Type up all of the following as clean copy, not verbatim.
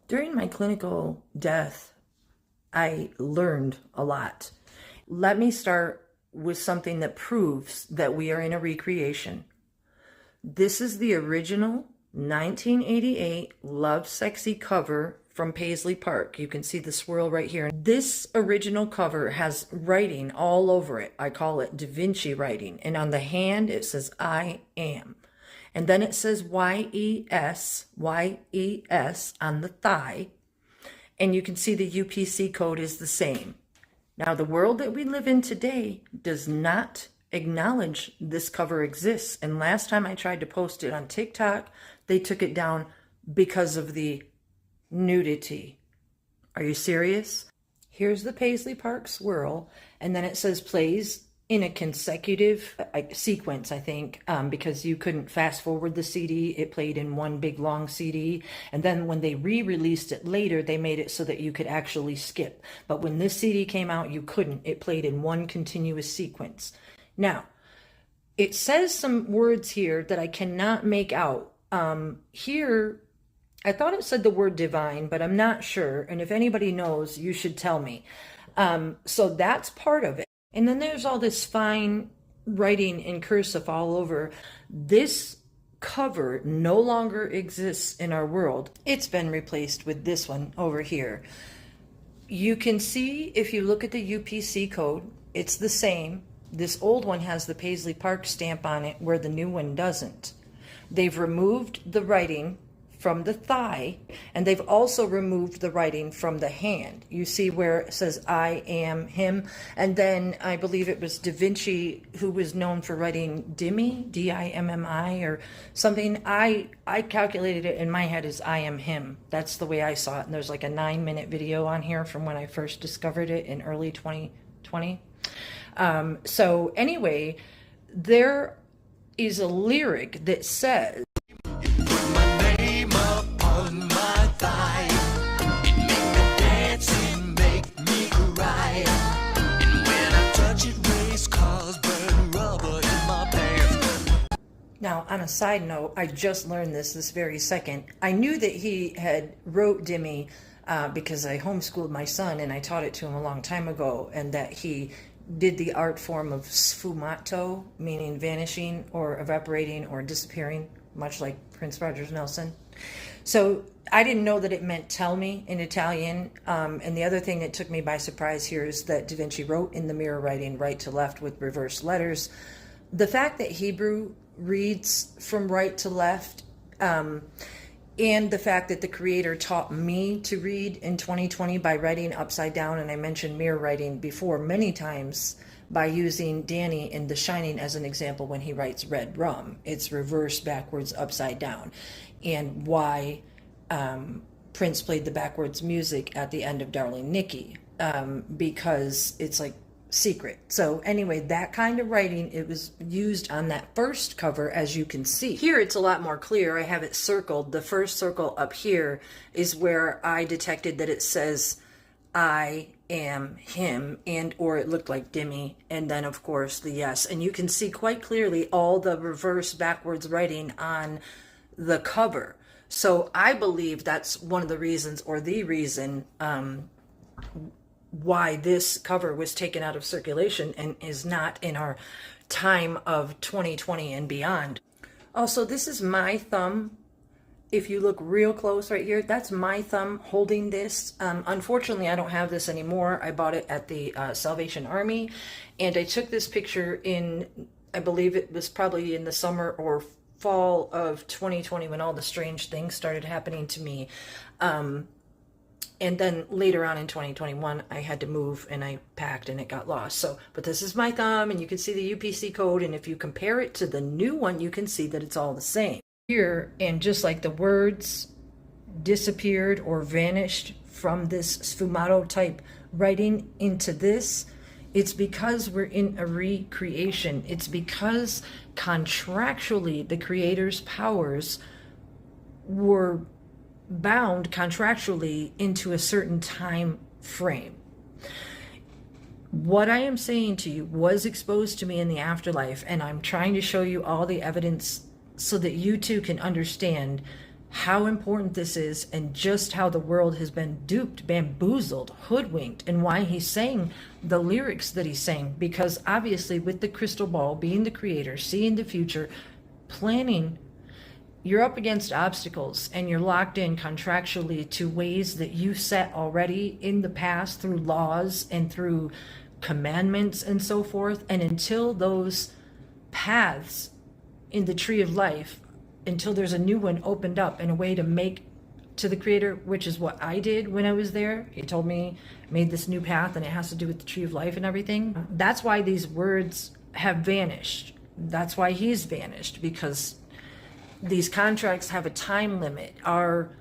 During my clinical death, I learned a lot. Let me start with something that proves that we are in a recreation. This is the original 1988 Love Sexy cover from Paisley Park. You can see the swirl right here. This original cover has writing all over it. I call it Da Vinci writing. And on the hand, it says, I am. And then it says Y-E-S, Y-E-S on the thigh. And you can see the UPC code is the same. Now, the world that we live in today does not acknowledge this cover exists. And last time I tried to post it on TikTok, they took it down because of the nudity. Are you serious? Here's the Paisley Park swirl, and then it says plays in a consecutive sequence, I think, because you couldn't fast forward the CD. It played in one big long CD. And then when they re-released it later, they made it so that you could actually skip. But when this CD came out, you couldn't. It played in one continuous sequence. Now, it says some words here that I cannot make out. Here, I thought it said the word divine, but I'm not sure. And if anybody knows, you should tell me. So that's part of it. And then there's all this fine writing in cursive all over. This cover no longer exists in our world. It's been replaced with this one over here. You can see, if you look at the UPC code, it's the same. This old one has the Paisley Park stamp on it where the new one doesn't. They've removed the writing from the thigh, and they've also removed the writing from the hand. You see where it says I am him, and then I believe it was Da Vinci who was known for writing Dimmy, D-I-M-M-I or something. I calculated it in my head as I am him. That's the way I saw it, and there's like a 9-minute video on here from when I first discovered it in early 2020. So anyway, there is a lyric that says, now, on a side note, I just learned this very second. I knew that he had wrote Dimmy because I homeschooled my son and I taught it to him a long time ago, and that he did the art form of sfumato, meaning vanishing or evaporating or disappearing, much like Prince Rogers Nelson. So I didn't know that it meant tell me in Italian. And the other thing that took me by surprise here is that Da Vinci wrote in the mirror writing right to left with reversed letters. The fact that Hebrew reads from right to left, and the fact that the creator taught me to read in 2020 by writing upside down, and I mentioned mirror writing before many times by using Danny in The Shining as an example when he writes red rum. It's reversed backwards upside down. And why Prince played the backwards music at the end of Darling Nikki, because it's like secret. So anyway, that kind of writing, it was used on that first cover, as you can see. Here it's a lot more clear. I have it circled. The first circle up here is where I detected that it says I am him, and or it looked like Dimmy, and then of course the yes. And you can see quite clearly all the reverse backwards writing on the cover. So I believe that's one of the reasons, or the reason, why this cover was taken out of circulation and is not in our time of 2020 and beyond. Also, this is my thumb. If you look real close right here, that's my thumb holding this. Unfortunately, I don't have this anymore. I bought it at the Salvation Army, and I took this picture in, I believe it was probably in the summer or fall of 2020 when all the strange things started happening to me. And then later on in 2021, I had to move and I packed and it got lost. So, but this is my thumb, and you can see the UPC code. And if you compare it to the new one, you can see that it's all the same. Here, and just like the words disappeared or vanished from this sfumato type writing into this, it's because we're in a recreation. It's because contractually the creator's powers were bound contractually into a certain time frame. What I am saying to you was exposed to me in the afterlife, and I'm trying to show you all the evidence so that you too can understand how important this is and just how the world has been duped, bamboozled, hoodwinked, and why he's saying the lyrics that he's saying. Because obviously with the crystal ball, being the creator, seeing the future, planning, you're up against obstacles and you're locked in contractually to ways that you set already in the past through laws and through commandments and so forth. And until those paths in the tree of life, until there's a new one opened up and a way to make to the creator, which is what I did when I was there. He told me, made this new path, and it has to do with the tree of life and everything. That's why these words have vanished. That's why he's vanished, because these contracts have a time limit. Our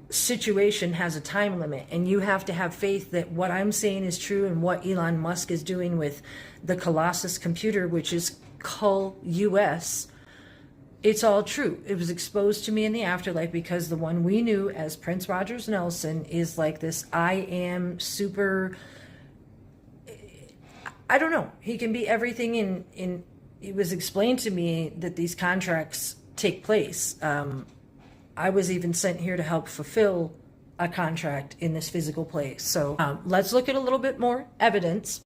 situation has a time limit, and you have to have faith that what I'm saying is true, and what Elon Musk is doing with the Colossus computer, which is Cull US, it's all true. It was exposed to me in the afterlife, because the one we knew as Prince Rogers Nelson is like this I am super, I don't know, he can be everything. In it was explained to me that these contracts take place. I was even sent here to help fulfill a contract in this physical place. So let's look at a little bit more evidence.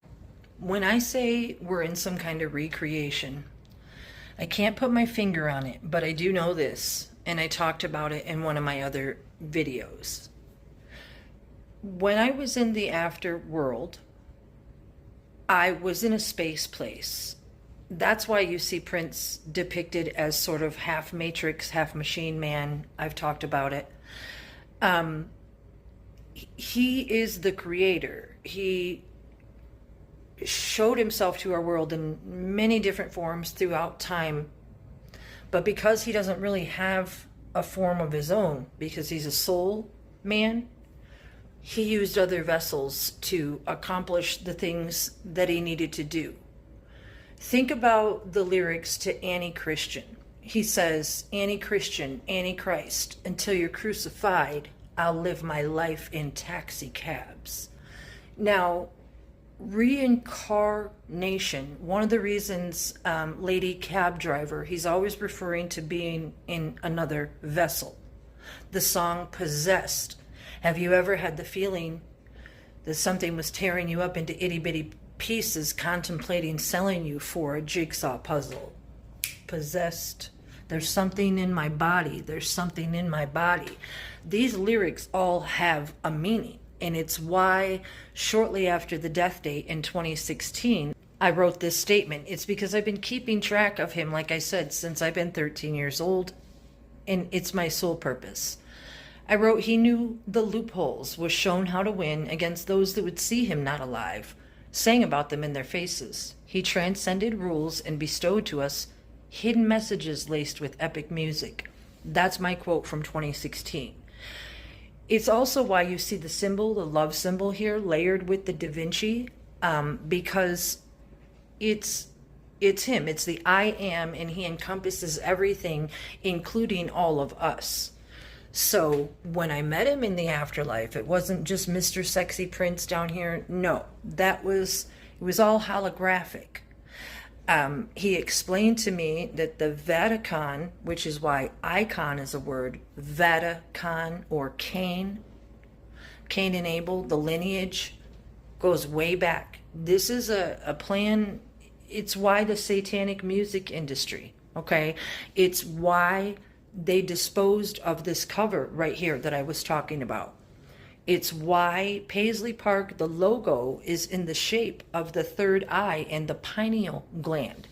When I say we're in some kind of recreation, I can't put my finger on it, but I do know this, and I talked about it in one of my other videos. When I was in the afterworld, I was in a space place. That's why you see Prince depicted as sort of half Matrix, half machine man. I've talked about it. He is the creator. He showed himself to our world in many different forms throughout time. But because he doesn't really have a form of his own, because he's a soul man, he used other vessels to accomplish the things that he needed to do. Think about the lyrics to Anti-Christian. He says, Anti-Christian, Antichrist, until you're crucified, I'll live my life in taxi cabs. Now, reincarnation, one of the reasons lady cab driver, he's always referring to being in another vessel. The song Possessed. Have you ever had the feeling that something was tearing you up into itty bitty pieces, contemplating selling you for a jigsaw puzzle? Possessed. There's something in my body. There's something in my body. These lyrics all have a meaning. And it's why shortly after the death date in 2016, I wrote this statement. It's because I've been keeping track of him, like I said, since I've been 13 years old. And it's my sole purpose. I wrote, he knew the loopholes, was shown how to win against those that would see him not alive, sang about them in their faces. He transcended rules and bestowed to us hidden messages laced with epic music. That's my quote from 2016. It's also why you see the symbol, the love symbol here, layered with the Da Vinci, because it's him. It's the I am, and he encompasses everything, including all of us. So when I met him in the afterlife, it wasn't just Mr. Sexy Prince down here. No, it was all holographic. He explained to me that the Vatican, which is why icon is a word, Vatican or Cain and Abel, the lineage goes way back. This is a plan. It's why the satanic music industry, okay? It's why they disposed of this cover right here that I was talking about. It's why Paisley Park, the logo, is in the shape of the third eye and the pineal gland.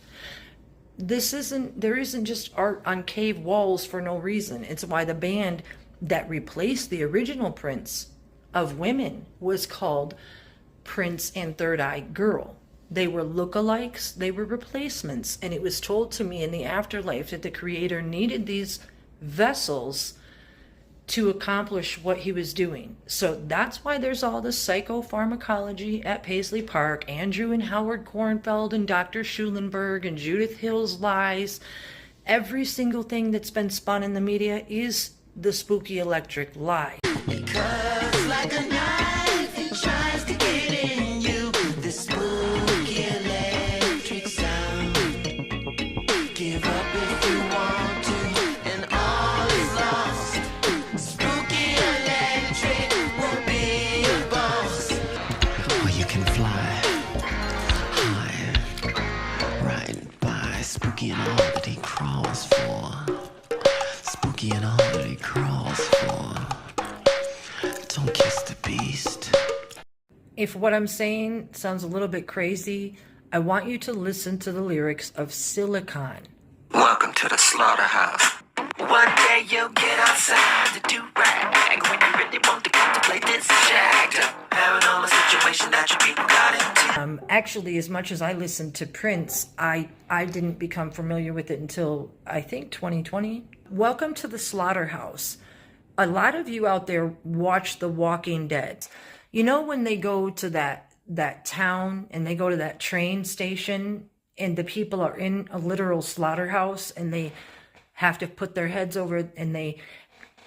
There isn't just art on cave walls for no reason. It's why the band that replaced the original Prince of Women was called Prince and Third Eye Girl. They were lookalikes, they were replacements, and it was told to me in the afterlife that the creator needed these vessels to accomplish what he was doing. So that's why there's all this psychopharmacology at Paisley Park, Andrew and Howard Kornfeld and Dr. Schulenberg and Judith Hill's lies. Every single thing that's been spun in the media is the spooky electric lie. Because like a knife, it tries to get in you. The spooky electric sound. Give up if you want to, and all is If what I'm saying sounds a little bit crazy, I want you to listen to the lyrics of Silicon. Welcome to the slaughterhouse. One day you'll get outside to do rag when you really want to contemplate this jacked up paranormal situation that you people got into. Actually, as much as I listened to Prince, I didn't become familiar with it until, I think, 2020. Welcome to the slaughterhouse. A lot of you out there watch The Walking Dead. You know when they go to that town and they go to that train station and the people are in a literal slaughterhouse and they have to put their heads over and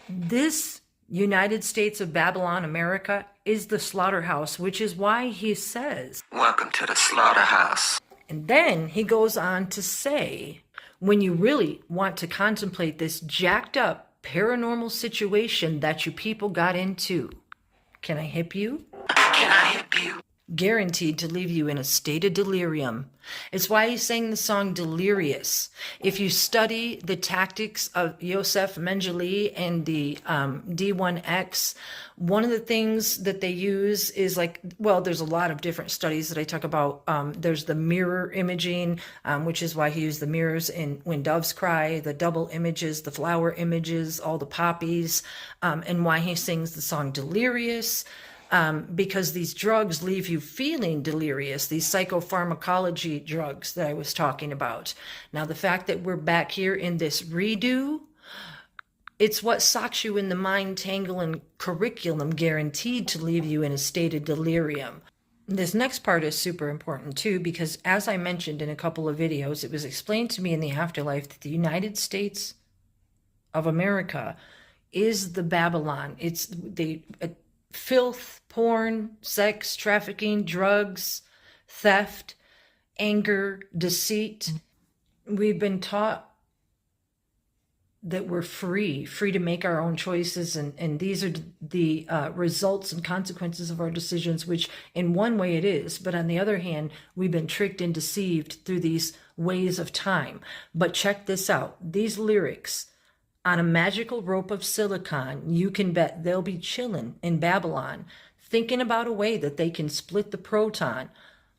this United States of Babylon, America, is the slaughterhouse, which is why he says, welcome to the slaughterhouse. And then he goes on to say, when you really want to contemplate this jacked up paranormal situation that you people got into, can I hip you? Can I hip you? Guaranteed to leave you in a state of delirium. It's why he sang the song Delirious. If you study the tactics of Yosef Mengele and the D1X, one of the things that they use is there's a lot of different studies that I talk about. There's the mirror imaging, which is why he used the mirrors in When Doves Cry, the double images, the flower images, all the poppies, and why he sings the song Delirious. Because these drugs leave you feeling delirious, these psychopharmacology drugs that I was talking about. Now, the fact that we're back here in this redo, it's what socks you in the mind tangle and curriculum, guaranteed to leave you in a state of delirium. This next part is super important too, because as I mentioned in a couple of videos, it was explained to me in the afterlife that the United States of America is the Babylon. It's the filth, porn, sex, trafficking, drugs, theft, anger, deceit. We've been taught that we're free to make our own choices, and these are the results and consequences of our decisions, which in one way it is, but on the other hand, we've been tricked and deceived through these ways of time. But check this out. These lyrics, on a magical rope of silicon, you can bet they'll be chilling in Babylon, thinking about a way that they can split the proton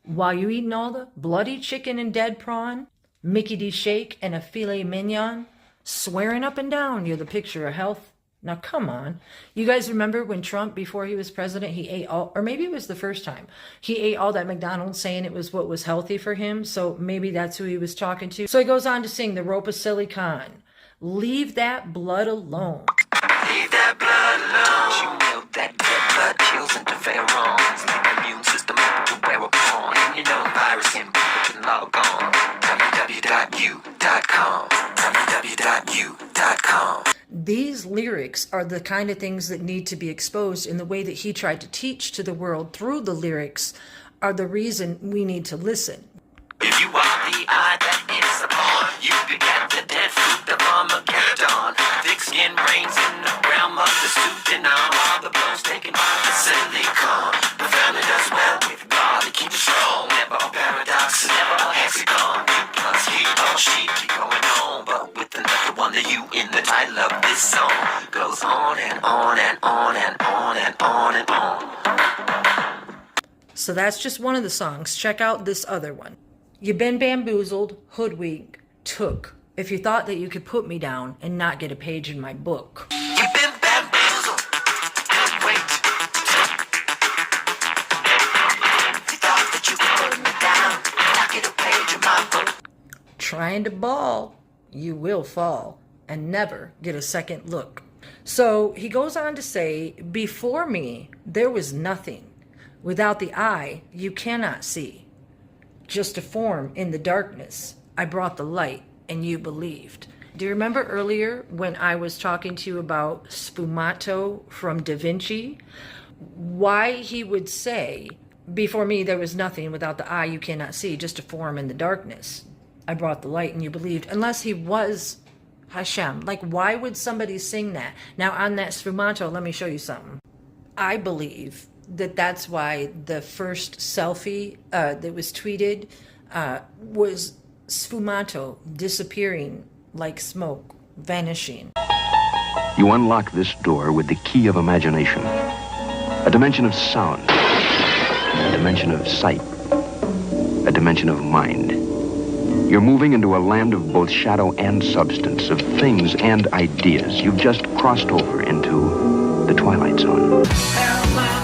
while you eating all the bloody chicken and dead prawn, Mickey D shake, and a filet mignon, swearing up and down you're the picture of health. Now, come on. You guys remember when Trump, before he was president, he ate all, or maybe it was the first time, he ate all that McDonald's saying it was what was healthy for him. So maybe that's who he was talking to. So he goes on to sing the rope of silicon. Leave that blood alone. Leave that blood alone. You know that dead blood kills interferons. Like the immune system to wear upon. You know the virus can log on. www.u.com. www.u.com. These lyrics are the kind of things that need to be exposed in the way that he tried to teach to the world through the lyrics are the reason we need to listen. If you are the eye that is upon, you begat the dead fruit of Armageddon. Thick skin reigns in the realm of the suit, and all the blows taken by the silicon. The family does well with God to keep it strong. Never a paradox, never a hexagon. You plus he or she keep going on, but with another one that you in the title of this song goes on and on and on and on and on and on. So that's just one of the songs. Check out this other one. You've been bamboozled, hoodwinked, took. If you thought that you could put me down and not get a page in my book. You've been bamboozled, hoodwinked, took. You thought that you could put me down and not get a page in my book. Trying to ball, you will fall and never get a second look. So he goes on to say, before me, there was nothing. Without the eye, you cannot see. Just a form in the darkness. I brought the light and you believed. Do you remember earlier when I was talking to you about Sfumato from Da Vinci? Why he would say, before me there was nothing, without the eye you cannot see, just a form in the darkness. I brought the light and you believed. Unless he was Hashem. Like, why would somebody sing that? Now on that Sfumato, let me show you something. I believe that that's why the first selfie that was tweeted was Sfumato disappearing like smoke, vanishing. You unlock this door with the key of imagination, a dimension of sound, a dimension of sight, a dimension of mind. You're moving into a land of both shadow and substance, of things and ideas. You've just crossed over into the Twilight Zone.